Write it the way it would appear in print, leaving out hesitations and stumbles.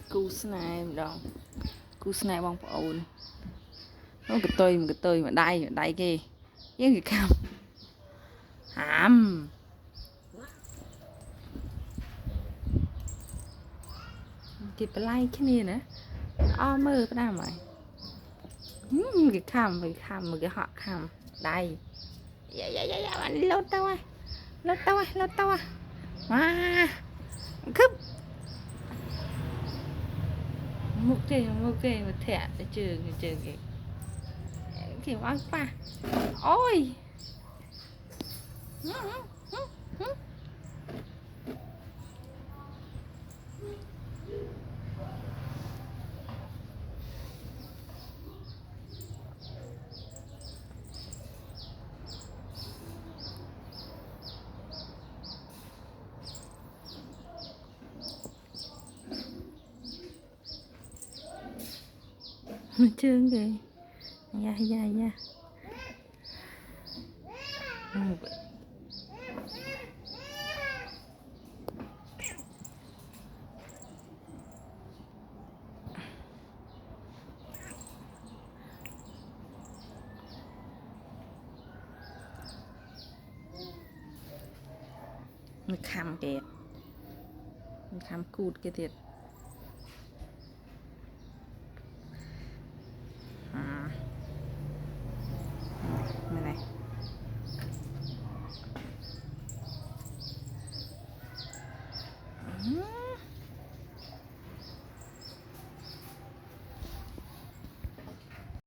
cú snai đòn cú snai bong ồn nó cái tôi mà đay kia với người cam hàm thì phải like cái này nữa mơ cái nào mày cái cam mà cái họ cam đây dạ lột tao à cướp một cái mà thẻ để trường cái kiểu ăn pa ôi trơn kìa dạมันคำเกตมันคำกูดเกตไม่ไหน